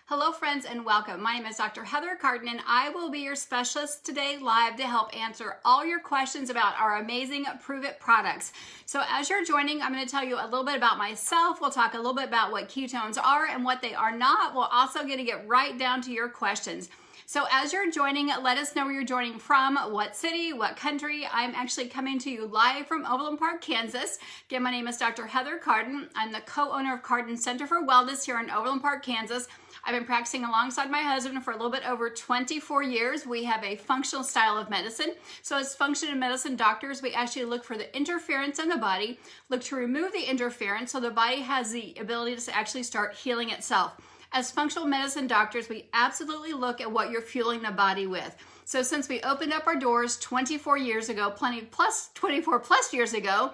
Hello friends and welcome. My name is Dr. Heather Carden and I will be your specialist today live to help answer all your questions about our amazing Prove It products. So as you're joining, I'm going to tell you a little bit about myself. We'll talk a little bit about what ketones are and what they are not. We're also going to get right down to your questions. So as you're joining, let us know where you're joining from, what city, what country. I'm actually coming to you live from Overland Park, Kansas. Again, my name is Dr. Heather Carden. I'm the co-owner of Carden Center for Wellness here in Overland Park, Kansas. I've been practicing alongside my husband for a little bit over 24 years. We have a functional style of medicine. So as functional medicine doctors, we actually look for the interference in the body, look to remove the interference so the body has the ability to actually start healing itself. As functional medicine doctors, we absolutely look at what you're fueling the body with. So since we opened up our doors 24 years ago, 24 plus years ago,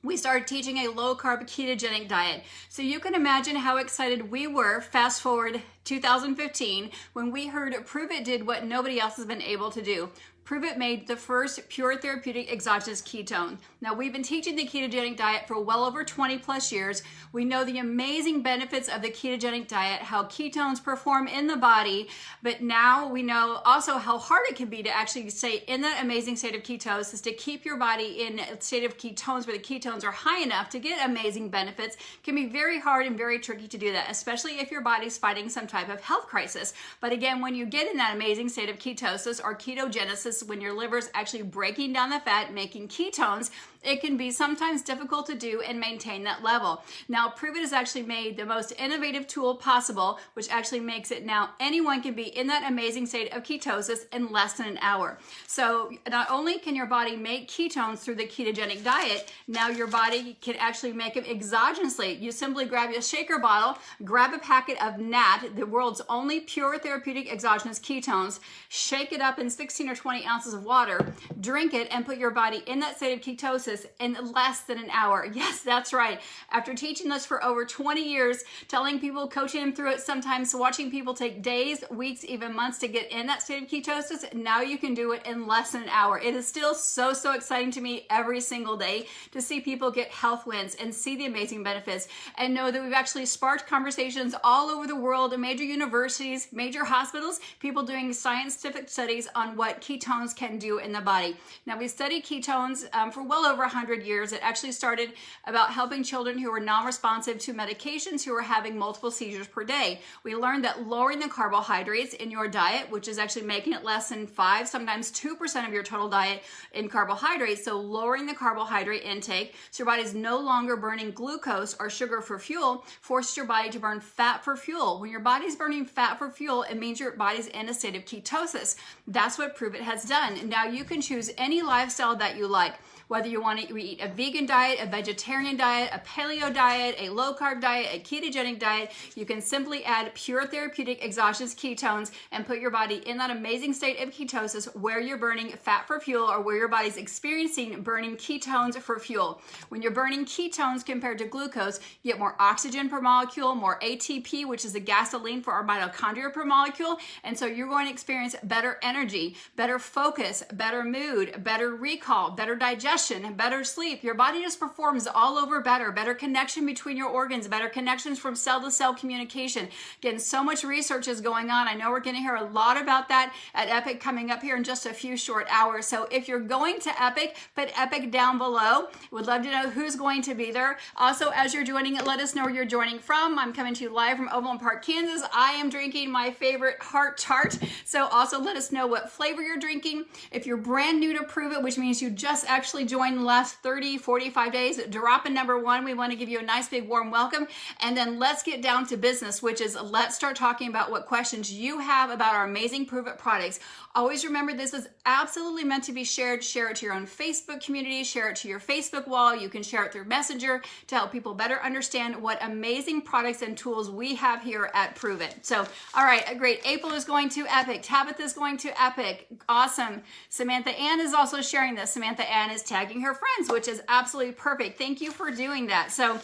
we started teaching a low-carb ketogenic diet. So you can imagine how excited we were, fast forward 2015, when we heard Prove It did what nobody else has been able to do. Prove It made the first pure therapeutic exogenous ketone. Now we've been teaching the ketogenic diet for well over 20 plus years. We know the amazing benefits of the ketogenic diet, how ketones perform in the body, but now we know also how hard it can be to actually stay in that amazing state of ketosis, to keep your body in a state of ketones where the ketones are high enough to get amazing benefits. It can be very hard and very tricky to do that, especially if your body's fighting some type of health crisis. But again, when you get in that amazing state of ketosis or ketogenesis, when your liver's actually breaking down the fat, making ketones, it can be sometimes difficult to do and maintain that level. Now, Prove It has actually made the most innovative tool possible, which actually makes it now anyone can be in that amazing state of ketosis in less than an hour. So not only can your body make ketones through the ketogenic diet, now your body can actually make them exogenously. You simply grab your shaker bottle, grab a packet of NAT, the world's only pure therapeutic exogenous ketones, shake it up in 16 or 20 ounces of water, drink it, and put your body in that state of ketosis in less than an hour. Yes, that's right. After teaching this for over 20 years, telling people, coaching them through it, sometimes watching people take days, weeks, even months to get in that state of ketosis, now you can do it in less than an hour. It is still so exciting to me every single day to see people get health wins and see the amazing benefits and know that we've actually sparked conversations all over the world in major universities, major hospitals, people doing scientific studies on what ketones can do in the body. Now, we studied ketones for well over 100 years. It actually started about helping children who were non-responsive to medications who were having multiple seizures per day. We learned that lowering the carbohydrates in your diet, which is actually making it less than 5, sometimes 2% of your total diet in carbohydrates, so lowering the carbohydrate intake so your body's no longer burning glucose or sugar for fuel, forces your body to burn fat for fuel. When your body's burning fat for fuel, it means your body's in a state of ketosis. That's what Prove It has done. Now you can choose any lifestyle that you like. Whether you want to eat a vegan diet, a vegetarian diet, a paleo diet, a low carb diet, a ketogenic diet, you can simply add pure therapeutic exogenous ketones and put your body in that amazing state of ketosis where you're burning fat for fuel or where your body's experiencing burning ketones for fuel. When you're burning ketones compared to glucose, you get more oxygen per molecule, more ATP, which is the gasoline for our mitochondria per molecule, and so you're going to experience better energy, better focus, better mood, better recall, better digestion, better sleep. Your body just performs all over better connection between your organs, better connections from cell to cell communication. Again, so much research is going on. I know we're going to hear a lot about that at EPIK coming up here in just a few short hours. So if you're going to EPIK, put EPIK down below. Would love to know who's going to be there. Also, as you're joining, let us know where you're joining from. I'm coming to you live from Overland Park, Kansas. I am drinking my favorite heart tart. So also let us know what flavor you're drinking. If you're brand new to Prove It, which means you just actually joined the last 30, 45 days, drop in number 1. We want to give you a nice big warm welcome. And then let's get down to business, which is let's start talking about what questions you have about our amazing Prove It products. Always remember, this is absolutely meant to be shared. Share it to your own Facebook community, share it to your Facebook wall. You can share it through Messenger to help people better understand what amazing products and tools we have here at Prove It. So, all right, great. April is going to EPIK. Tabitha is going to EPIK. Awesome. Samantha Ann is also sharing this. Samantha Ann is tagging her friends, which is absolutely perfect. Thank you for doing that. So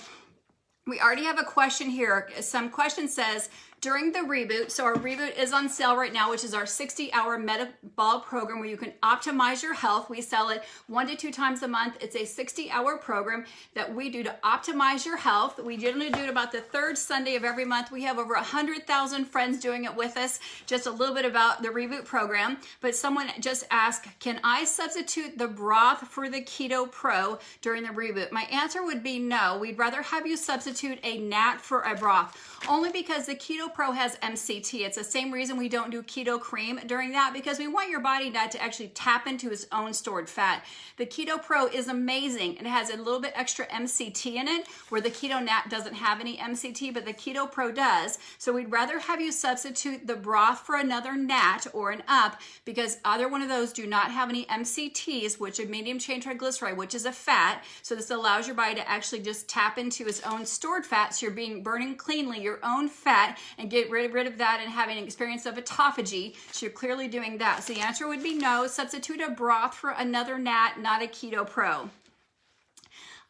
we already have a question here. Some question says, during the reboot. So our reboot is on sale right now, which is our 60-hour metabolic program where you can optimize your health. We sell it 1 to 2 times a month. It's a 60-hour program that we do to optimize your health. We generally do it about the third Sunday of every month. We have over 100,000 friends doing it with us. Just a little bit about the reboot program. But someone just asked, can I substitute the broth for the Keto Pro during the reboot? My answer would be no. We'd rather have you substitute a NAT for a broth, only because the Keto Pro has MCT. It's the same reason we don't do keto cream during that, because we want your body not to actually tap into its own stored fat. The Keto Pro is amazing. It has a little bit extra MCT in it, where the Keto Nat doesn't have any MCT, but the Keto Pro does. So we'd rather have you substitute the broth for another NAT or an UP, because either one of those do not have any MCTs, which is medium chain triglyceride, which is a fat. So this allows your body to actually just tap into its own stored fat. So you're burning cleanly your own fat and get rid of that and having an experience of autophagy. So you're clearly doing that. So the answer would be no. Substitute a broth for another NAT, not a Keto Pro.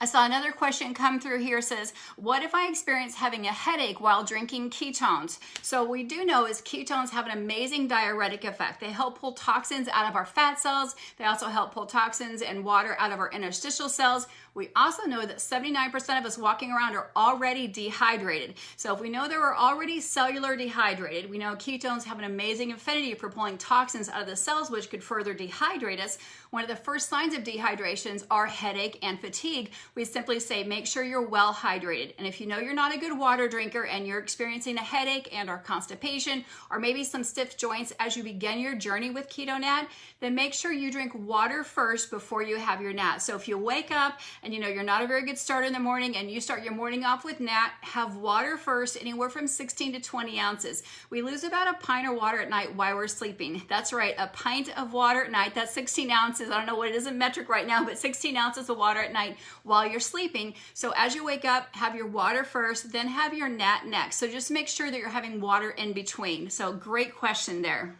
I saw another question come through here. Says, what if I experience having a headache while drinking ketones? So what we do know is ketones have an amazing diuretic effect. They help pull toxins out of our fat cells. They also help pull toxins and water out of our interstitial cells. We also know that 79% of us walking around are already dehydrated. So if we know that we're already cellular dehydrated, we know ketones have an amazing affinity for pulling toxins out of the cells, which could further dehydrate us. One of the first signs of dehydrations are headache and fatigue. We simply say, make sure you're well hydrated. And if you know you're not a good water drinker and you're experiencing a headache and or constipation, or maybe some stiff joints as you begin your journey with Keto Nat, then make sure you drink water first before you have your Nat. So if you wake up and you know you're not a very good starter in the morning and you start your morning off with Nat, have water first, anywhere from 16 to 20 ounces. We lose about a pint of water at night while we're sleeping. That's right, a pint of water at night. That's 16 ounces. I don't know what it is in metric right now, but 16 ounces of water at night while you're sleeping. So as you wake up, have your water first, then have your Nat next. So just make sure that you're having water in between. So great question there.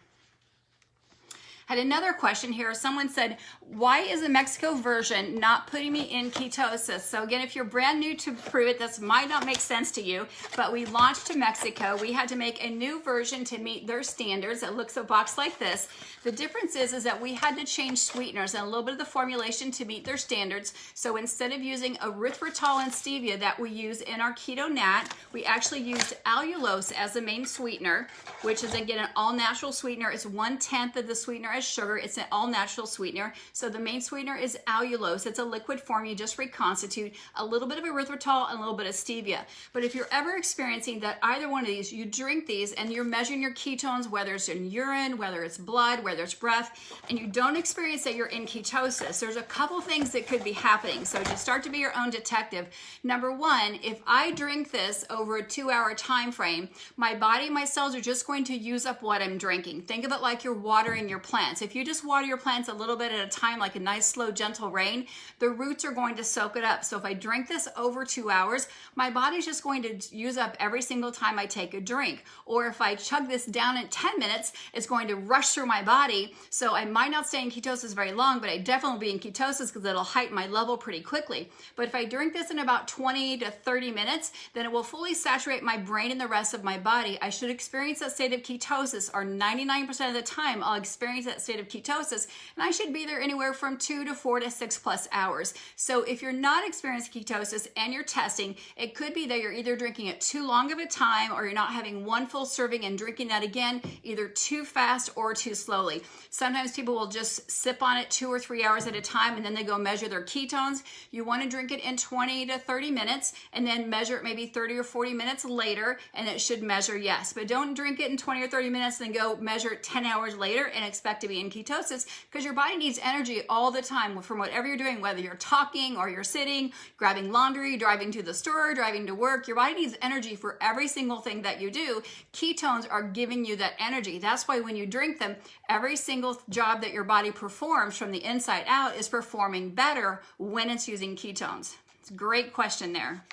Had another question here. Someone said, why is the Mexico version not putting me in ketosis? So again, if you're brand new to Prove It, this might not make sense to you, but we launched to Mexico. We had to make a new version to meet their standards. It looks a box like this. The difference is that we had to change sweeteners and a little bit of the formulation to meet their standards. So instead of using erythritol and stevia that we use in our Keto Nat, we actually used allulose as the main sweetener, which is again an all-natural sweetener. It's 1/10 of the sweetener as sugar. It's an all-natural sweetener. So the main sweetener is allulose. It's a liquid form. You just reconstitute a little bit of erythritol and a little bit of stevia. But if you're ever experiencing that either one of these, you drink these and you're measuring your ketones, whether it's in urine, whether it's blood, whether it's breath, and you don't experience that you're in ketosis, there's a couple things that could be happening. So just start to be your own detective. Number one, if I drink this over a 2-hour time frame, my body, my cells are just going to use up what I'm drinking. Think of it like you're watering your plants. If you just water your plants a little bit at a time, like a nice slow gentle rain, the roots are going to soak it up. So if I drink this over 2 hours, my body's just going to use up every single time I take a drink. Or if I chug this down in 10 minutes, it's going to rush through my body. So I might not stay in ketosis very long, but I definitely will be in ketosis because it'll heighten my level pretty quickly. But if I drink this in about 20 to 30 minutes, then it will fully saturate my brain and the rest of my body. I should experience that state of ketosis, or 99% of the time I'll experience that state of ketosis, and I should be there anywhere from 2 to 4 to 6+ hours. So if you're not experiencing ketosis and you're testing, it could be that you're either drinking it too long of a time, or you're not having one full serving and drinking that again, either too fast or too slowly. Sometimes people will just sip on it 2 or 3 hours at a time and then they go measure their ketones. You want to drink it in 20 to 30 minutes and then measure it maybe 30 or 40 minutes later, and it should measure yes. But don't drink it in 20 or 30 minutes and then go measure it 10 hours later and expect to be in ketosis, because your body needs energy all the time from whatever you're doing, whether you're talking or you're sitting, grabbing laundry, driving to the store, driving to work. Your body needs energy for every single thing that you do. Ketones are giving you that energy. That's why when you drink them, every single job that your body performs from the inside out is performing better when it's using ketones. It's a great question there.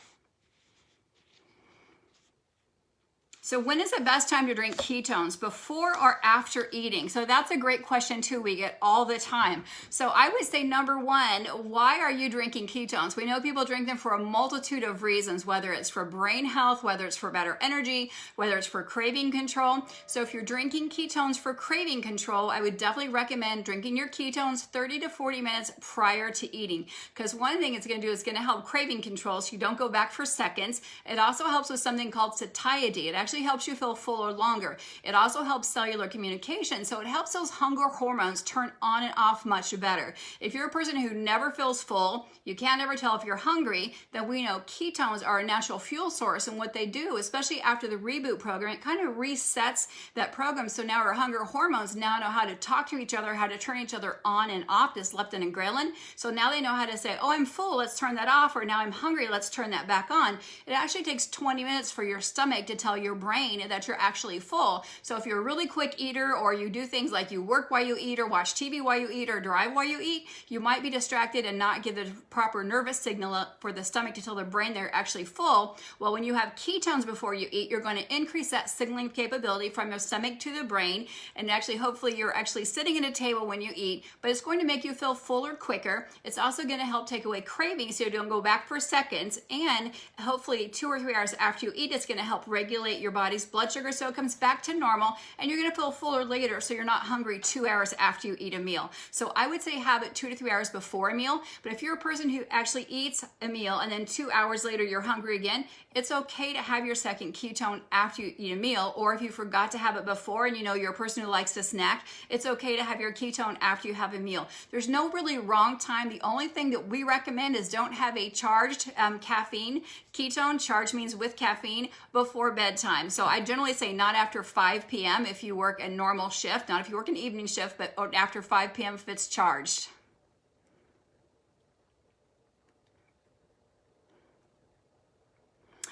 So when is the best time to drink ketones, before or after eating? So that's a great question too, we get all the time. So I would say number one, why are you drinking ketones? We know people drink them for a multitude of reasons, whether it's for brain health, whether it's for better energy, whether it's for craving control. So if you're drinking ketones for craving control, I would definitely recommend drinking your ketones 30 to 40 minutes prior to eating. Because one thing it's going to do is going to help craving control so you don't go back for seconds. It also helps with something called satiety. It actually helps you feel fuller longer. It also helps cellular communication, so it helps those hunger hormones turn on and off much better. If you're a person who never feels full, you can't ever tell if you're hungry, then we know ketones are a natural fuel source, and what they do, especially after the reboot program, it kind of resets that program, so now our hunger hormones now know how to talk to each other, how to turn each other on and off, this leptin and ghrelin. So now they know how to say, oh, I'm full, let's turn that off, or now I'm hungry, let's turn that back on. It actually takes 20 minutes for your stomach to tell your brain that you're actually full. So if you're a really quick eater, or you do things like you work while you eat, or watch TV while you eat, or drive while you eat, you might be distracted and not give the proper nervous signal for the stomach to tell the brain they're actually full. Well, when you have ketones before you eat, you're going to increase that signaling capability from your stomach to the brain, and actually hopefully you're actually sitting at a table when you eat, but it's going to make you feel fuller quicker. It's also going to help take away cravings so you don't go back for seconds, and hopefully 2 or 3 hours after you eat, it's going to help regulate your body's blood sugar so it comes back to normal, and you're going to feel fuller later so you're not hungry 2 hours after you eat a meal. So I would say have it 2 to 3 hours before a meal, but if you're a person who actually eats a meal and then 2 hours later you're hungry again, it's okay to have your second ketone after you eat a meal. Or if you forgot to have it before and you know you're a person who likes to snack, it's okay to have your ketone after you have a meal. There's no really wrong time. The only thing that we recommend is don't have a charged caffeine ketone. Charged means with caffeine, before bedtime. So I generally say not after 5 p.m. if you work a normal shift, not if you work an evening shift, but after 5 p.m. if it's charged.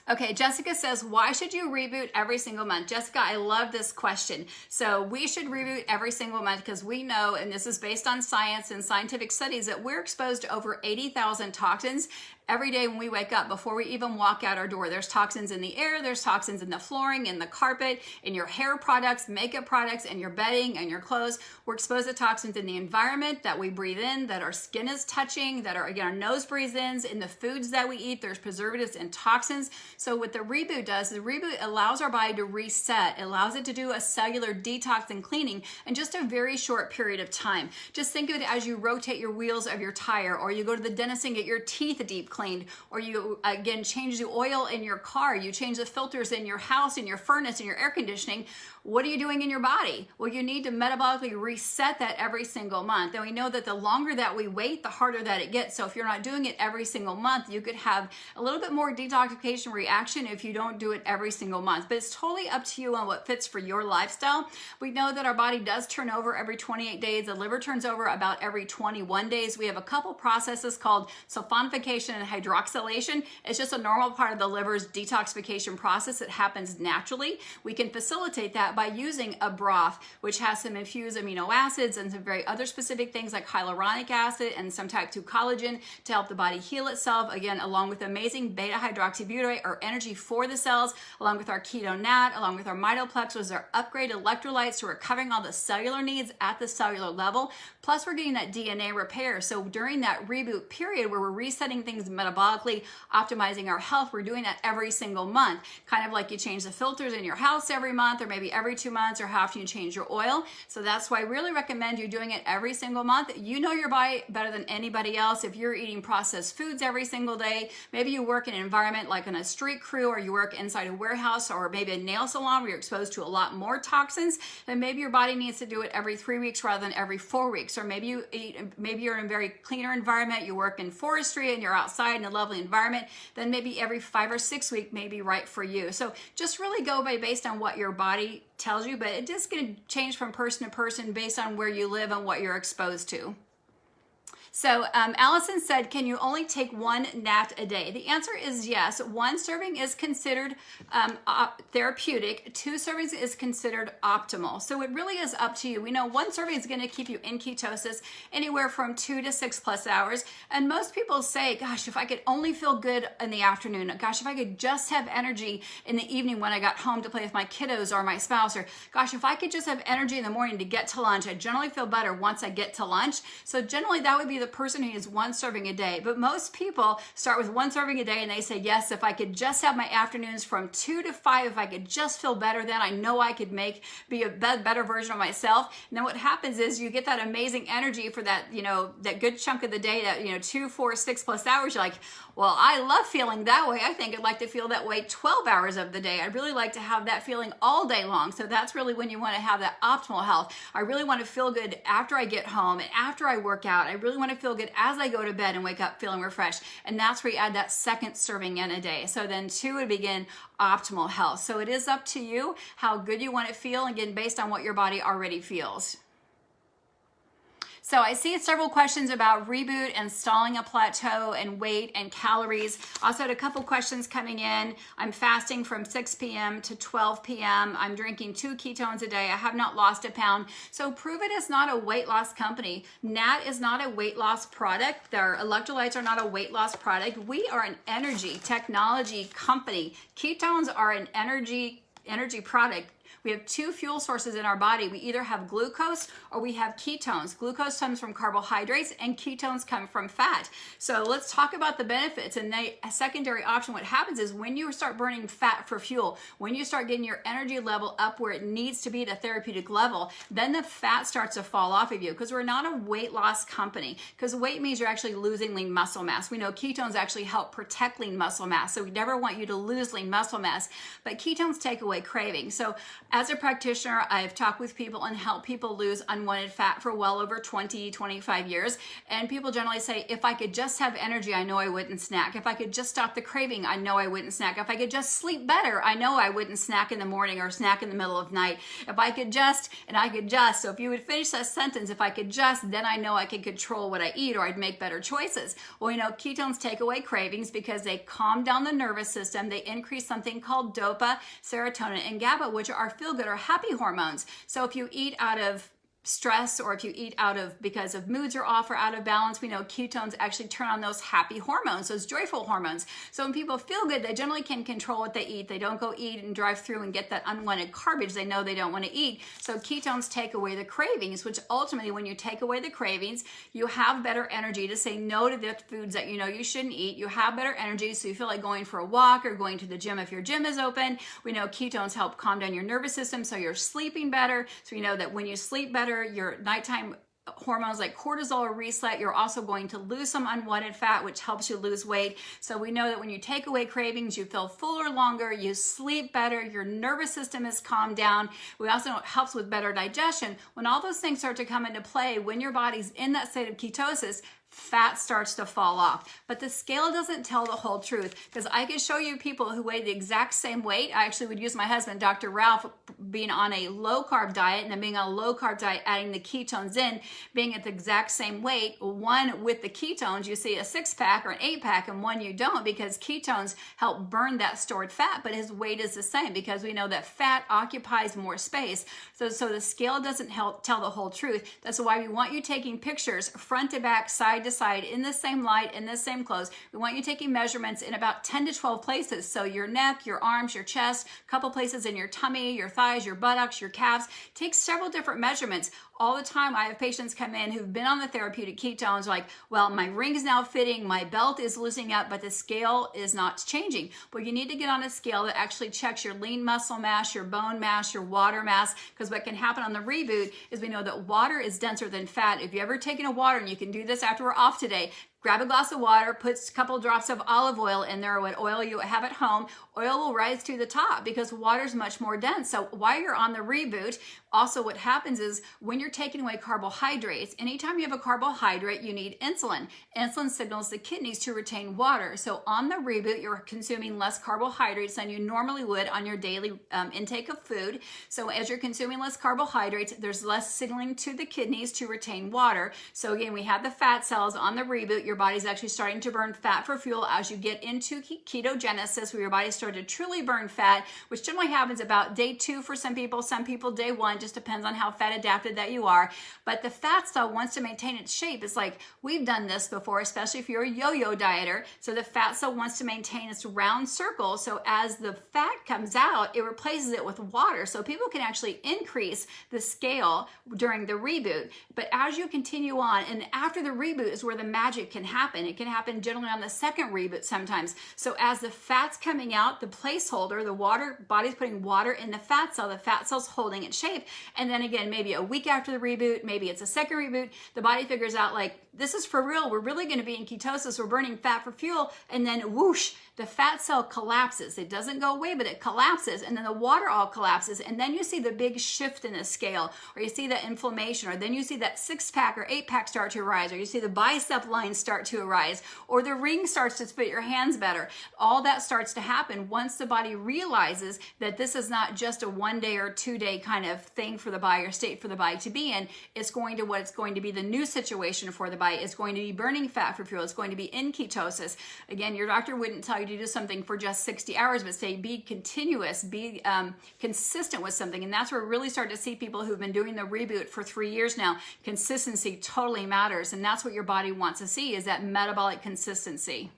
Okay, Jessica says, why should you reboot every single month? Jessica, I love this question. So we should reboot every single month because we know, and this is based on science and scientific studies, that we're exposed to over 80,000 toxins every day when we wake up before we even walk out our door. There's toxins in the air, there's toxins in the flooring, in the carpet, in your hair products, makeup products, and your bedding and your clothes. We're exposed to toxins in the environment that we breathe in, that our skin is touching, that our nose breathes in the foods that we eat. There's preservatives and toxins. So what the reboot does, the reboot allows our body to reset. It allows it to do a cellular detox and cleaning in just a very short period of time. Just think of it as you rotate your wheels of your tire, or you go to the dentist and get your teeth deep cleaned, or you again change the oil in your car, you change the filters in your house, in your furnace, in your air conditioning. What are you doing in your body? Well, you need to metabolically reset that every single month. And we know that the longer that we wait, the harder that it gets. So if you're not doing it every single month, you could have a little bit more detoxification reaction if you don't do it every single month. But it's totally up to you on what fits for your lifestyle. We know that our body does turn over every 28 days. The liver turns over about every 21 days. We have a couple processes called sulfonification and hydroxylation. It's just a normal part of the liver's detoxification process. It happens naturally. We can facilitate that by using a broth, which has some infused amino acids and some very other specific things like hyaluronic acid and some type 2 collagen to help the body heal itself, again, along with amazing beta hydroxybutyrate or energy for the cells, along with our keto nat, along with our mitoplex, which is our upgraded electrolytes, so we're covering all the cellular needs at the cellular level, plus we're getting that DNA repair. So during that reboot period where we're resetting things metabolically, optimizing our health, we're doing that every single month, kind of like you change the filters in your house every month, or maybe every 2 months, or how often you change your oil. So that's why I really recommend you doing it every single month. You know your body better than anybody else. If you're eating processed foods every single day, maybe you work in an environment like in a street crew, or you work inside a warehouse, or maybe a nail salon where you're exposed to a lot more toxins, then maybe your body needs to do it every 3 weeks rather than every 4 weeks. Or maybe you're in a very cleaner environment, you work in forestry and you're outside in a lovely environment, then maybe every 5 or 6 weeks may be right for you. So just really go based on what your body tells you, but it is going to change from person to person based on where you live and what you're exposed to. So Allison said, can you only take one nat a day? The answer is yes. One serving is considered therapeutic. 2 servings is considered optimal. So it really is up to you. We know 1 serving is going to keep you in ketosis anywhere from 2 to 6+ hours. And most people say, gosh, if I could only feel good in the afternoon, gosh, if I could just have energy in the evening when I got home to play with my kiddos or my spouse, or gosh, if I could just have energy in the morning to get to lunch, I generally feel better once I get to lunch. So generally that would be the person who needs 1 serving a day. But most people start with 1 serving a day and they say, yes, if I could just have my afternoons from 2 to 5, if I could just feel better, then I know I could be a better version of myself. And then what happens is you get that amazing energy for that, that good chunk of the day, that, 2, 4, 6+ hours. You're like, well, I love feeling that way. I think I'd like to feel that way 12 hours of the day. I'd really like to have that feeling all day long. So that's really when you want to have that optimal health. I really want to feel good after I get home and after I work out. I really want to feel good as I go to bed and wake up feeling refreshed. And that's where you add that 2nd serving in a day. So then 2 would begin optimal health. So it is up to you how good you want to feel, again, based on what your body already feels. So I see several questions about reboot and stalling a plateau and weight and calories. Also had a couple questions coming in. I'm fasting from 6 p.m. to 12 p.m. I'm drinking 2 ketones a day. I have not lost a pound. So Prove It is not a weight loss company. NAT is not a weight loss product. Their electrolytes are not a weight loss product. We are an energy technology company. Ketones are an energy product. We have 2 fuel sources in our body. We either have glucose or we have ketones. Glucose comes from carbohydrates and ketones come from fat. So let's talk about the benefits. And a secondary option, what happens is when you start burning fat for fuel, when you start getting your energy level up where it needs to be at a therapeutic level, then the fat starts to fall off of you, because we're not a weight loss company, because weight means you're actually losing lean muscle mass. We know ketones actually help protect lean muscle mass. So we never want you to lose lean muscle mass, but ketones take away craving. So as a practitioner, I've talked with people and helped people lose unwanted fat for well over 20, 25 years. And people generally say, if I could just have energy, I know I wouldn't snack. If I could just stop the craving, I know I wouldn't snack. If I could just sleep better, I know I wouldn't snack in the morning or snack in the middle of night. If I could just, and I could just, so if you would finish that sentence, if I could just, then I know I could control what I eat, or I'd make better choices. Well, ketones take away cravings because they calm down the nervous system. They increase something called dopa, serotonin, and GABA, which are feel-good or happy hormones. So if you eat out of stress, or if you eat because of moods are off or out of balance, we know ketones actually turn on those happy hormones, those joyful hormones. So when people feel good, they generally can control what they eat. They don't go eat and drive through and get that unwanted garbage they know they don't want to eat. So ketones take away the cravings, which ultimately, when you take away the cravings, you have better energy to say no to the foods that you shouldn't eat. You have better energy, so you feel like going for a walk or going to the gym if your gym is open. We know ketones help calm down your nervous system, so you're sleeping better. So we know that when you sleep better, your nighttime hormones like cortisol are reset. You're also going to lose some unwanted fat, which helps you lose weight. So we know that when you take away cravings, you feel fuller longer, you sleep better, your nervous system is calmed down. We also know it helps with better digestion. When all those things start to come into play, when your body's in that state of ketosis, fat starts to fall off. But the scale doesn't tell the whole truth, because I can show you people who weigh the exact same weight. I actually would use my husband, Dr. Ralph, being on a low-carb diet, and then being on a low-carb diet, adding the ketones in, being at the exact same weight. One with the ketones, you see a 6-pack or an 8-pack, and one you don't, because ketones help burn that stored fat, but his weight is the same, because we know that fat occupies more space. So the scale doesn't help tell the whole truth. That's why we want you taking pictures front to back, side to side, in the same light, in the same clothes. We want you taking measurements in about 10 to 12 places. So your neck, your arms, your chest, a couple places in your tummy, your thighs, your buttocks, your calves. Take several different measurements. All the time I have patients come in who've been on the therapeutic ketones, like, well, my ring is now fitting, my belt is loosening up, but the scale is not changing. Well, you need to get on a scale that actually checks your lean muscle mass, your bone mass, your water mass, because what can happen on the reboot is we know that water is denser than fat. If you've ever taken a water, and you can do this after we're off today, grab a glass of water, put a couple drops of olive oil in there, or what oil you have at home. Oil will rise to the top because water is much more dense. So while you're on the reboot, also what happens is when you're taking away carbohydrates, anytime you have a carbohydrate, you need insulin. Insulin signals the kidneys to retain water. So on the reboot, you're consuming less carbohydrates than you normally would on your daily intake of food. So as you're consuming less carbohydrates, there's less signaling to the kidneys to retain water. So again, we have the fat cells on the reboot. Your body's actually starting to burn fat for fuel as you get into ketogenesis, where your body starts to truly burn fat, which generally happens about day 2 for some people day 1, just depends on how fat adapted that you are. But the fat cell wants to maintain its shape. It's like, we've done this before, especially if you're a yo-yo dieter. So the fat cell wants to maintain its round circle. So as the fat comes out, it replaces it with water. So people can actually increase the scale during the reboot. But as you continue on, and after the reboot is where the magic can happen. It can happen generally on the second reboot sometimes. So as the fat's coming out, the placeholder, the water, body's putting water in the fat cell's holding its shape. And then again, maybe a week after the reboot, maybe it's a second reboot, the body figures out like, this is for real. We're really going to be in ketosis. We're burning fat for fuel. And then whoosh, the fat cell collapses. It doesn't go away, but it collapses. And then the water all collapses. And then you see the big shift in the scale, or you see the inflammation, or then you see that 6-pack or 8-pack start to arise, or you see the bicep lines start to arise, or the ring starts to fit your hands better. All that starts to happen once the body realizes that this is not just a 1-day or 2-day kind of thing for the body or state for the body to be in. It's going to be the new situation for the body. It's going to be burning fat for fuel. It's going to be in ketosis. Again, your doctor wouldn't tell you to do something for just 60 hours, but say be continuous, be consistent with something. And that's where we really start to see people who've been doing the reboot for 3 years now. Consistency totally matters. And that's what your body wants to see, is that metabolic consistency.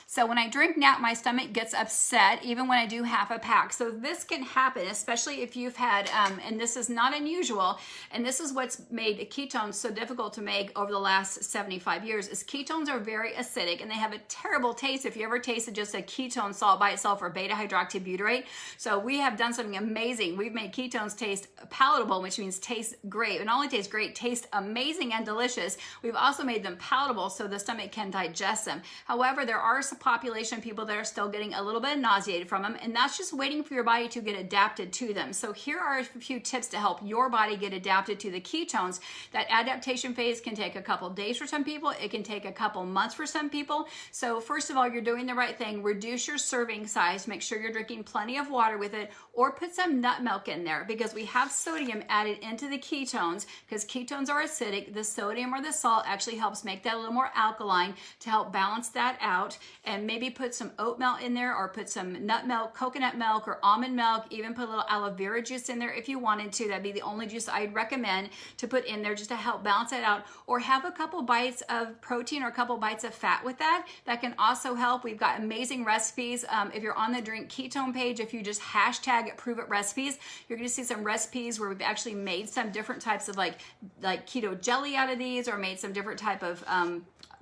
So when I drink nap, my stomach gets upset even when I do half a pack. So this can happen, especially if you've had, and this is not unusual, and this is what's made ketones so difficult to make over the last 75 years, is ketones are very acidic and they have a terrible taste if you ever tasted just a ketone salt by itself or beta hydroxybutyrate. So we have done something amazing. We've made ketones taste palatable, which means taste great. And not only taste great, taste amazing and delicious. We've also made them palatable so the stomach can digest them. However, there are some population of people that are still getting a little bit nauseated from them, and that's just waiting for your body to get adapted to them. So here are a few tips to help your body get adapted to the ketones. That adaptation phase can take a couple days for some people. It can take a couple months for some people. So first of all, you're doing the right thing. Reduce your serving size. Make sure you're drinking plenty of water with it, or put some nut milk in there, because we have sodium added into the ketones. Because ketones are acidic, the sodium or the salt actually helps make that a little more alkaline to help balance that out. And maybe put some oat milk in there, or put some nut milk, coconut milk, or almond milk. Even put a little aloe vera juice in there if you wanted to. That'd be the only juice I'd recommend to put in there just to help balance it out. Or have a couple bites of protein or a couple bites of fat with that. That can also help. We've got amazing recipes. If you're on the Drink Ketone page, if you just hashtag Prove It Recipes, you're going to see some recipes where we've actually made some different types of like keto jelly out of these, or made some different type of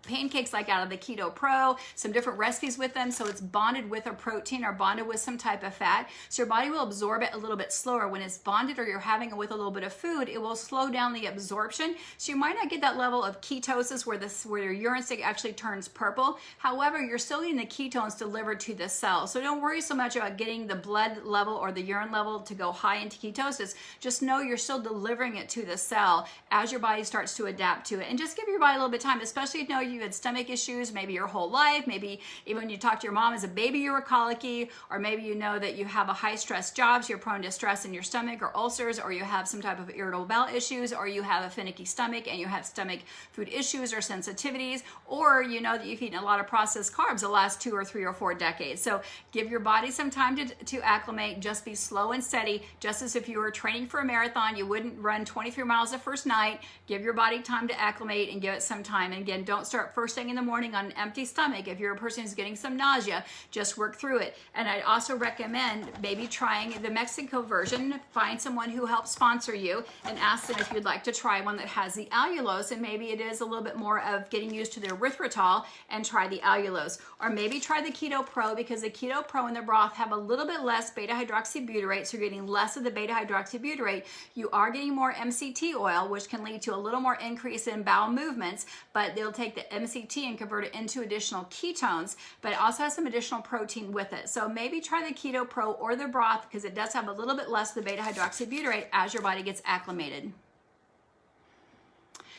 pancakes like out of the Keto Pro, some different recipes with them. So it's bonded with a protein or bonded with some type of fat. So your body will absorb it a little bit slower. When it's bonded or you're having it with a little bit of food, it will slow down the absorption. So you might not get that level of ketosis where your urine stick actually turns purple. However, you're still getting the ketones delivered to the cell. So don't worry so much about getting the blood level or the urine level to go high into ketosis. Just know you're still delivering it to the cell as your body starts to adapt to it. And just give your body a little bit of time, especially if you know you've had stomach issues, maybe your whole life, maybe even when you talk to your mom as a baby you were colicky, or maybe you know that you have a high stress job, so you're prone to stress in your stomach, or ulcers, or you have some type of irritable bowel issues, or you have a finicky stomach and you have stomach food issues or sensitivities, or you know that you've eaten a lot of processed carbs the last 2 or 3 or 4 decades. So give your body some time to acclimate. Just be slow and steady. Just as if you were training for a marathon, you wouldn't run 23 miles the first night. Give your body time to acclimate and give it some time. And again, don't start start first thing in the morning on an empty stomach. If you're a person who's getting some nausea, just work through it. And I'd also recommend maybe trying the Mexico version. Find someone who helps sponsor you and ask them if you'd like to try one that has the allulose, and maybe it is a little bit more of getting used to the erythritol, and try the allulose. Or maybe try the Keto Pro, because the Keto Pro and the broth have a little bit less beta hydroxybutyrate, so you're getting less of the beta hydroxybutyrate. You are getting more MCT oil, which can lead to a little more increase in bowel movements, but they'll take the MCT and convert it into additional ketones, but it also has some additional protein with it. So maybe try the Keto Pro or the broth, because it does have a little bit less of the beta hydroxybutyrate as your body gets acclimated.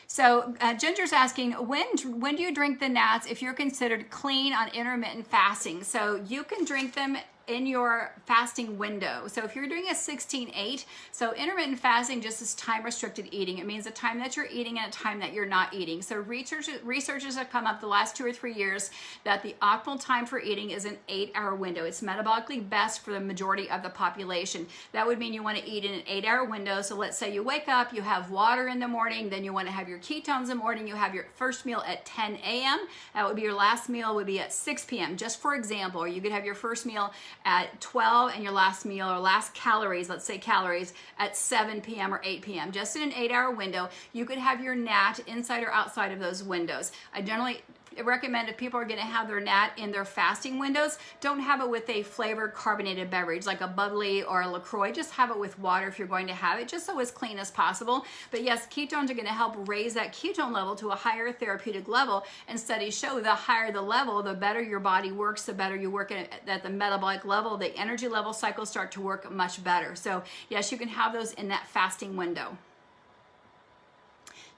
So Ginger's asking, when do you drink the gnats if you're considered clean on intermittent fasting? So you can drink them in your fasting window. So if you're doing a 16-8, so intermittent fasting just is time restricted eating. It means a time that you're eating and a time that you're not eating. So researchers have come up the last 2 or 3 years that the optimal time for eating is an 8-hour window. It's metabolically best for the majority of the population. That would mean you want to eat in an 8-hour window. So let's say you wake up, you have water in the morning, then you want to have your ketones in the morning, you have your first meal at 10 a.m. That would be your last meal would be at 6 p.m. just for example. Or you could have your first meal at 12 and your last meal or last calories, let's say calories, at 7 p.m. or 8 p.m. Just in an 8-hour window. You could have your NAT inside or outside of those windows. I generally recommend, if people are going to have their NAT in their fasting windows, don't have it with a flavored carbonated beverage like a bubbly or a LaCroix. Just have it with water if you're going to have it, just so it's clean as possible. But yes, ketones are going to help raise that ketone level to a higher therapeutic level, and studies show the higher the level, the better your body works, the better you work at the metabolic level, the energy level cycles start to work much better. So yes, you can have those in that fasting window.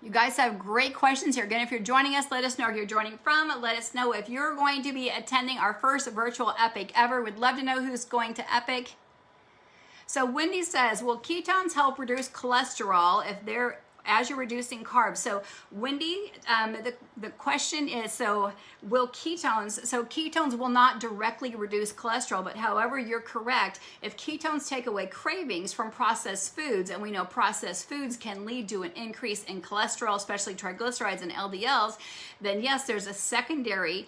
You guys have great questions here. Again, if you're joining us, let us know where you're joining from. Let us know if you're going to be attending our first virtual EPIK ever. We'd love to know who's going to EPIK. So Wendy says, will ketones help reduce cholesterol if they're as you're reducing carbs? So Wendy, the question is, so will ketones, so ketones will not directly reduce cholesterol, but however, you're correct. If ketones take away cravings from processed foods, and we know processed foods can lead to an increase in cholesterol, especially triglycerides and LDLs, then yes, there's a secondary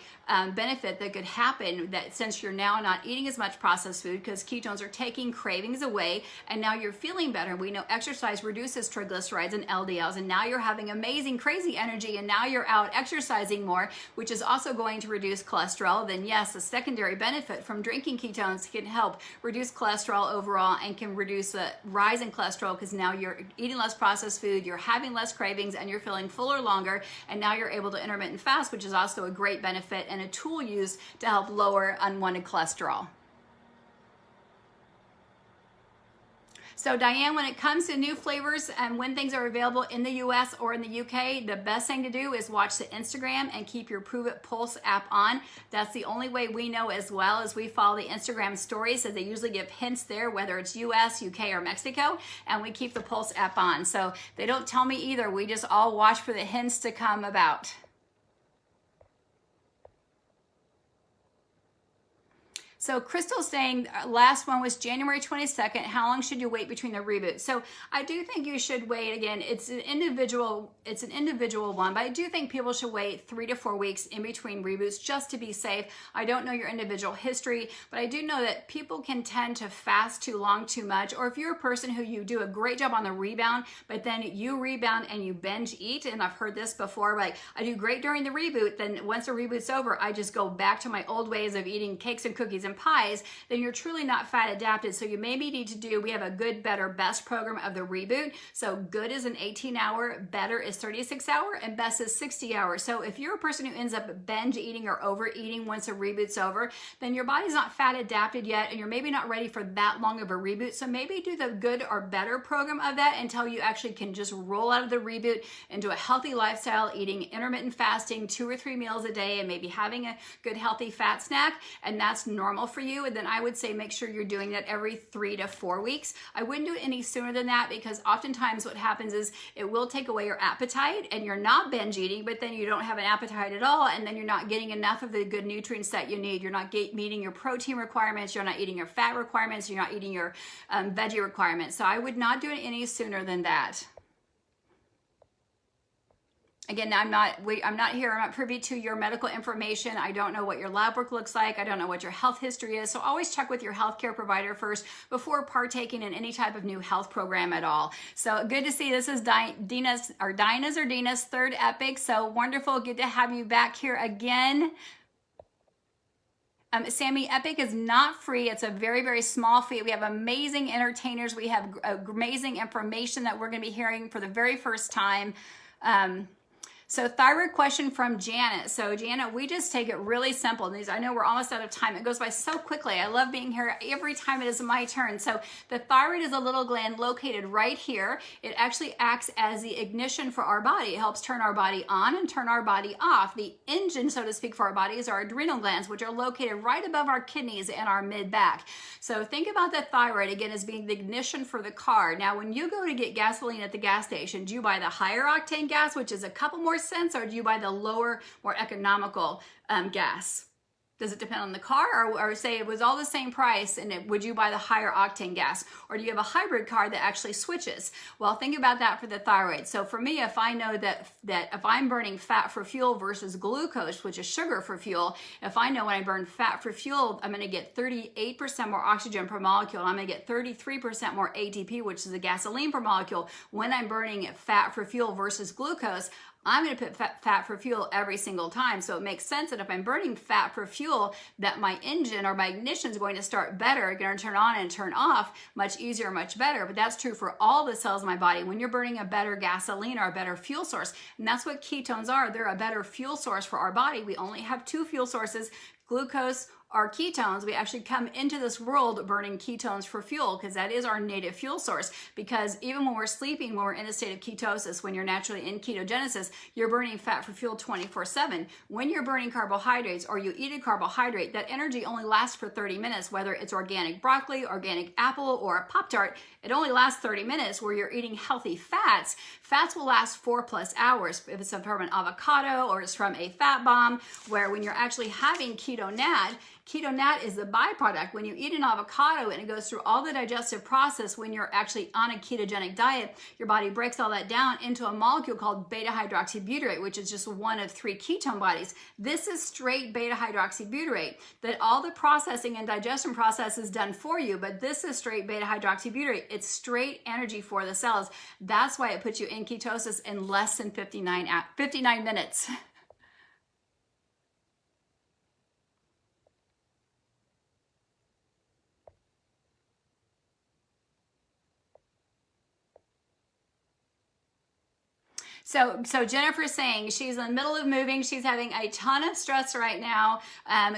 benefit that could happen, that since you're now not eating as much processed food because ketones are taking cravings away, and now you're feeling better. We know exercise reduces triglycerides and LDLs, and now you're having amazing, crazy energy, and now you're out exercising more, which is also going to reduce cholesterol. Then yes, a secondary benefit from drinking ketones can help reduce cholesterol overall and can reduce the rise in cholesterol, because now you're eating less processed food, you're having less cravings, and you're feeling fuller longer, and now you're able to intermittent fast, which is also a great benefit and a tool used to help lower unwanted cholesterol. So Diane, when it comes to new flavors and when things are available in the US or in the UK, the best thing to do is watch the Instagram and keep your Prove It Pulse app on. That's the only way we know, as well as we follow the Instagram stories, so they usually give hints there, whether it's US, UK, or Mexico, and we keep the Pulse app on. So they don't tell me either. We just all watch for the hints to come about. So Crystal's saying last one was January 22nd. How long should you wait between the reboots? So I do think you should wait. Again, it's an individual one, but I do think people should wait 3 to 4 weeks in between reboots just to be safe. I don't know your individual history, but I do know that people can tend to fast too long, too much. Or if you're a person who you do a great job on the rebound, but then you rebound and you binge eat, and I've heard this before, like I do great during the reboot, then once the reboot's over, I just go back to my old ways of eating cakes and cookies and pies, then you're truly not fat adapted. So you maybe need to do, we have a good, better, best program of the reboot. So good is an 18-hour, better is 36-hour, and best is 60 hours. So if you're a person who ends up binge eating or overeating once a reboot's over, then your body's not fat adapted yet, and you're maybe not ready for that long of a reboot. So maybe do the good or better program of that until you actually can just roll out of the reboot into a healthy lifestyle, eating intermittent fasting 2 or 3 meals a day, and maybe having a good healthy fat snack, and that's normal for you. And then I would say make sure you're doing that every 3 to 4 weeks. I wouldn't do it any sooner than that, because oftentimes what happens is it will take away your appetite and you're not binge eating, but then you don't have an appetite at all, and then you're not getting enough of the good nutrients that you need. You're not meeting your protein requirements, you're not eating your fat requirements, you're not eating your veggie requirements. So I would not do it any sooner than that. Again, I'm not privy to your medical information. I don't know what your lab work looks like. I don't know what your health history is. So always check with your healthcare provider first before partaking in any type of new health program at all. So good to see. This is Dina's third EPIK. So wonderful. Good to have you back here again. Sammy, EPIK is not free. It's a very, very small fee. We have amazing entertainers. We have amazing information that we're going to be hearing for the very first time. So thyroid question from Janet. So Janet, we just take it really simple. These, I know we're almost out of time. It goes by so quickly. I love being here every time it is my turn. So the thyroid is a little gland located right here. It actually acts as the ignition for our body. It helps turn our body on and turn our body off. The engine, so to speak, for our body is our adrenal glands, which are located right above our kidneys and our mid-back. So think about the thyroid, again, as being the ignition for the car. Now, when you go to get gasoline at the gas station, do you buy the higher octane gas, which is a couple more cents, or do you buy the lower, more economical gas? Does it depend on the car, or say it was all the same price and would you buy the higher octane gas? Or do you have a hybrid car that actually switches? Well, think about that for the thyroid. So for me, if I know that if I'm burning fat for fuel versus glucose, which is sugar for fuel, if I know when I burn fat for fuel, I'm going to get 38% more oxygen per molecule. I'm going to get 33% more ATP, which is the gasoline per molecule. When I'm burning fat for fuel versus glucose, I'm going to put fat for fuel every single time. So it makes sense that if I'm burning fat for fuel, that my engine or my ignition is going to start better, going to turn on and turn off much easier, much better. But that's true for all the cells in my body. When you're burning a better gasoline or a better fuel source, and that's what ketones are. They're a better fuel source for our body. We only have two fuel sources, glucose or ketones. We actually come into this world burning ketones for fuel because that is our native fuel source. Because even when we're sleeping, when we're in a state of ketosis, when you're naturally in ketogenesis, you're burning fat for fuel 24/7. When you're burning carbohydrates or you eat a carbohydrate, that energy only lasts for 30 minutes, whether it's organic broccoli, organic apple, or a Pop-Tart. It only lasts 30 minutes. Where you're eating healthy fats, fats will last 4+ hours. If it's from an avocado or it's from a fat bomb, where when you're actually having keto nat is the byproduct. When you eat an avocado and it goes through all the digestive process, when you're actually on a ketogenic diet, your body breaks all that down into a molecule called beta-hydroxybutyrate, which is just one of 3 ketone bodies. This is straight beta-hydroxybutyrate, that all the processing and digestion process is done for you, but this is straight beta-hydroxybutyrate. It's straight energy for the cells. That's why it puts you in ketosis in less than 59 minutes. So Jennifer's saying she's in the middle of moving. She's having a ton of stress right now.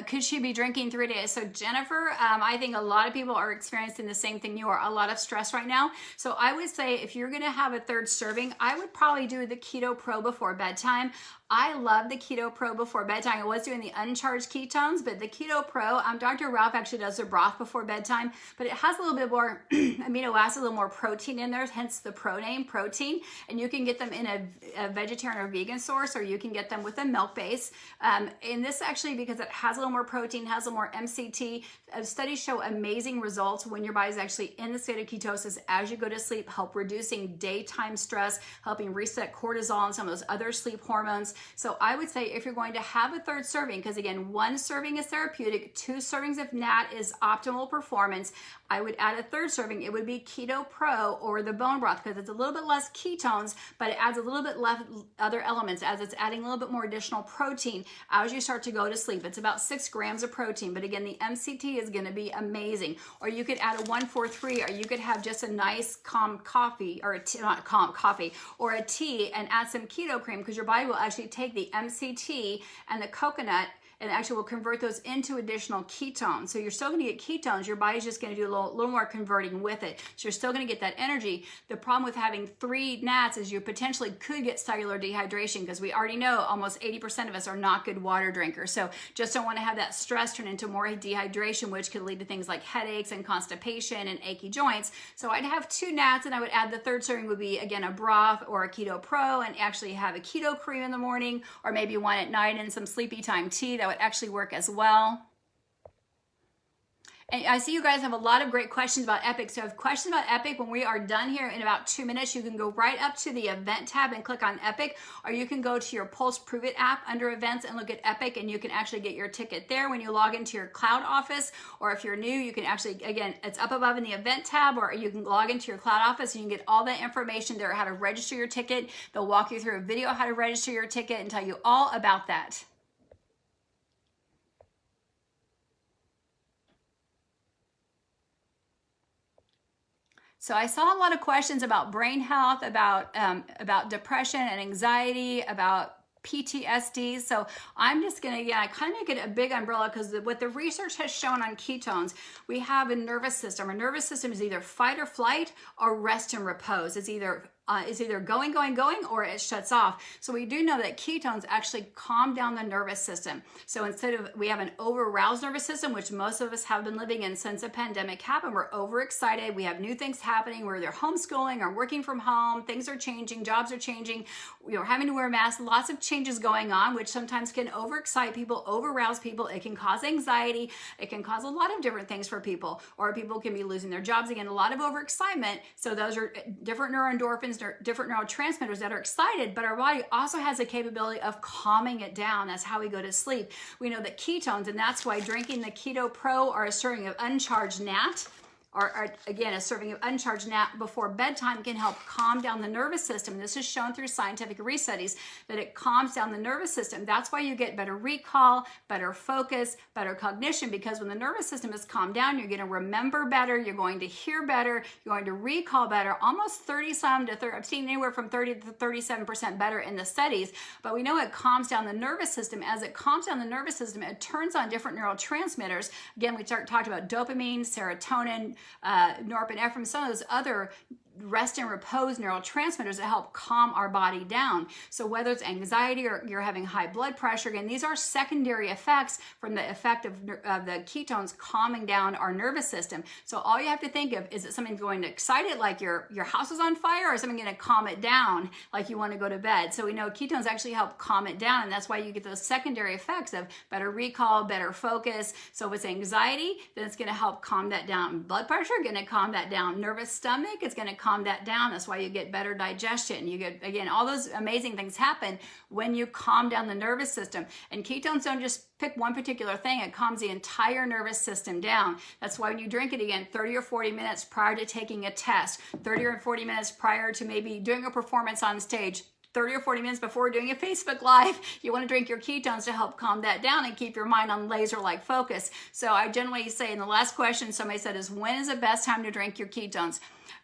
Could she be drinking 3 days? So Jennifer, I think a lot of people are experiencing the same thing you are, a lot of stress right now. So I would say if you're going to have a 3rd serving, I would probably do the Keto Pro before bedtime. I love the Keto Pro before bedtime. I was doing the uncharged ketones, but the Keto Pro, Dr. Ralph actually does the broth before bedtime, but it has a little bit more amino acids, a little more protein in there, hence the pro name, protein. And you can get them in a vegetarian or vegan source, or you can get them with a milk base. And this actually, because it has a little more protein, has a little more MCT, studies show amazing results when your body's actually in the state of ketosis as you go to sleep, help reducing daytime stress, helping reset cortisol and some of those other sleep hormones. So I would say if you're going to have a 3rd serving, because again, 1 serving is therapeutic, 2 servings of NAT is optimal performance, I would add a 3rd serving. It would be Keto Pro or the bone broth, because it's a little bit less ketones, but it adds a little bit less other elements, as it's adding a little bit more additional protein as you start to go to sleep. It's about 6 grams of protein, but again, the MCT is going to be amazing. Or you could add a 1-4-3, or you could have just a nice calm coffee, or not calm coffee, or a tea, and add some keto cream, because your body will actually take the MCT and the coconut and actually will convert those into additional ketones. So you're still going to get ketones. Your body's just going to do a little more converting with it. So you're still going to get that energy. The problem with having 3 NATs is you potentially could get cellular dehydration, because we already know almost 80% of us are not good water drinkers. So just don't want to have that stress turn into more dehydration, which could lead to things like headaches and constipation and achy joints. So I'd have 2 NATs, and I would add the 3rd serving would be, again, a broth or a Keto Pro, and actually have a keto cream in the morning, or maybe one at night, and some sleepy time tea. That would actually work as well. And I see you guys have a lot of great questions about EPIK. So if questions about EPIK, when we are done here in about 2 minutes, you can go right up to the event tab and click on EPIK, or you can go to your Pulse Prove It app under events and look at EPIK, and you can actually get your ticket there when you log into your cloud office. Or if you're new, you can actually, again, it's up above in the event tab, or you can log into your cloud office and you can get all that information there, how to register your ticket. They'll walk you through a video how to register your ticket and tell you all about that. So I saw a lot of questions about brain health, about depression and anxiety, about PTSD. So I'm just going to, I kind of make it a big umbrella, because what the research has shown on ketones, we have a nervous system. Our nervous system is either fight or flight or rest and repose. It's either going, or it shuts off. So we do know that ketones actually calm down the nervous system. So instead of, we have an over-aroused nervous system, which most of us have been living in since the pandemic happened. We're overexcited. We have new things happening. We're either homeschooling or working from home. Things are changing. Jobs are changing. We're having to wear masks. Lots of changes going on, which sometimes can overexcite people, over-arouse people. It can cause anxiety. It can cause a lot of different things for people, or people can be losing their jobs. Again, a lot of overexcitement. So those are different neuroendorphins, different neurotransmitters that are excited, but our body also has a capability of calming it down. That's how we go to sleep. We know that ketones, and that's why drinking the Keto Pro or a serving of uncharged NAT, or again, a serving of uncharged NAT before bedtime, can help calm down the nervous system. This is shown through scientific studies that it calms down the nervous system. That's why you get better recall, better focus, better cognition, because when the nervous system is calmed down, you're going to remember better, you're going to hear better, you're going to recall better, almost 30-some to 30, I've seen anywhere from 30 to 37% better in the studies. But we know it calms down the nervous system. As it calms down the nervous system, it turns on different neurotransmitters. Again, we talked about dopamine, serotonin, norepinephrine, some of those other rest and repose neurotransmitters that help calm our body down. So whether it's anxiety or you're having high blood pressure, again, these are secondary effects from the effect of the ketones calming down our nervous system. So all you have to think of, is it something going to excite it, like your house is on fire, or something going to calm it down, like you want to go to bed? So we know ketones actually help calm it down, and that's why you get those secondary effects of better recall, better focus. So if it's anxiety, then it's going to help calm that down. Blood pressure, going to calm that down. Nervous stomach, it's going to calm that down. That's why you get better digestion. You get, again, all those amazing things happen when you calm down the nervous system. And ketones don't just pick one particular thing. It calms the entire nervous system down. That's why when you drink it, again, 30 or 40 minutes prior to taking a test, 30 or 40 minutes prior to maybe doing a performance on stage, 30 or 40 minutes before doing a Facebook Live, you want to drink your ketones to help calm that down and keep your mind on laser-like focus. So I generally say, in the last question somebody said is, when is the best time to drink your ketones?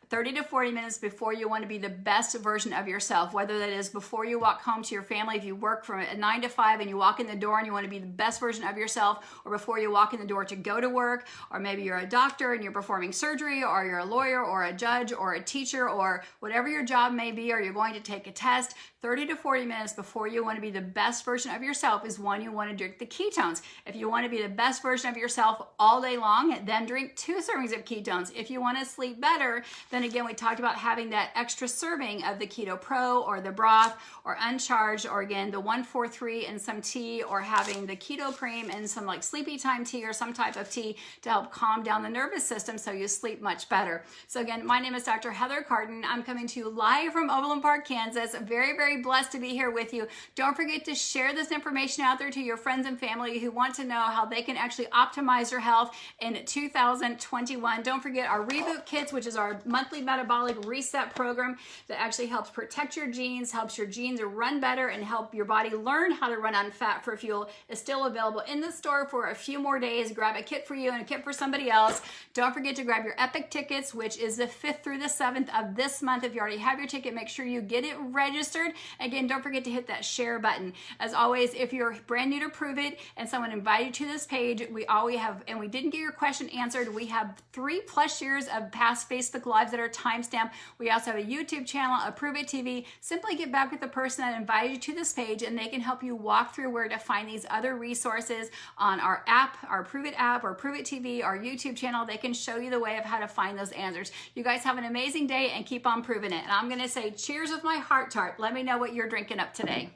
30 to 40 minutes before you want to be the best version of yourself, whether that is before you walk home to your family, if you work from 9 to 5 and you walk in the door and you want to be the best version of yourself, or before you walk in the door to go to work, or maybe you're a doctor and you're performing surgery, or you're a lawyer or a judge or a teacher, or whatever your job may be, or you're going to take a test, 30 to 40 minutes before you want to be the best version of yourself is when you want to drink the ketones. If you want to be the best version of yourself all day long, then drink 2 servings of ketones. If you want to sleep better, then again, we talked about having that extra serving of the Keto Pro or the broth or uncharged, or again, the 1-4-3 and some tea, or having the keto cream and some like sleepy time tea or some type of tea to help calm down the nervous system so you sleep much better. So again, my name is Dr. Heather Carden. I'm coming to you live from Overland Park, Kansas. Very, very blessed to be here with you. Don't forget to share this information out there to your friends and family who want to know how they can actually optimize their health in 2021. Don't forget our Reboot Kits, which is our monthly metabolic reset program that actually helps protect your genes, helps your genes run better, and help your body learn how to run on fat for fuel. Is still available in the store for a few more days. Grab a kit for you and a kit for somebody else. Don't forget to grab your EPIK tickets, which is the 5th through the 7th of this month. If you already have your ticket, make sure you get it registered. Again, don't forget to hit that share button. As always, if you're brand new to Prove It and someone invited you to this page, we have, and we didn't get your question answered, we have 3+ years of past Facebook Lives that are timestamped. We also have a YouTube channel, a Prove It TV. Simply get back with the person that invited you to this page, and they can help you walk through where to find these other resources on our app, our Prove It app, or Prove It TV, our YouTube channel. They can show you the way of how to find those answers. You guys have an amazing day and keep on proving it. And I'm going to say cheers with my heart tart. Let me know what you're drinking up today.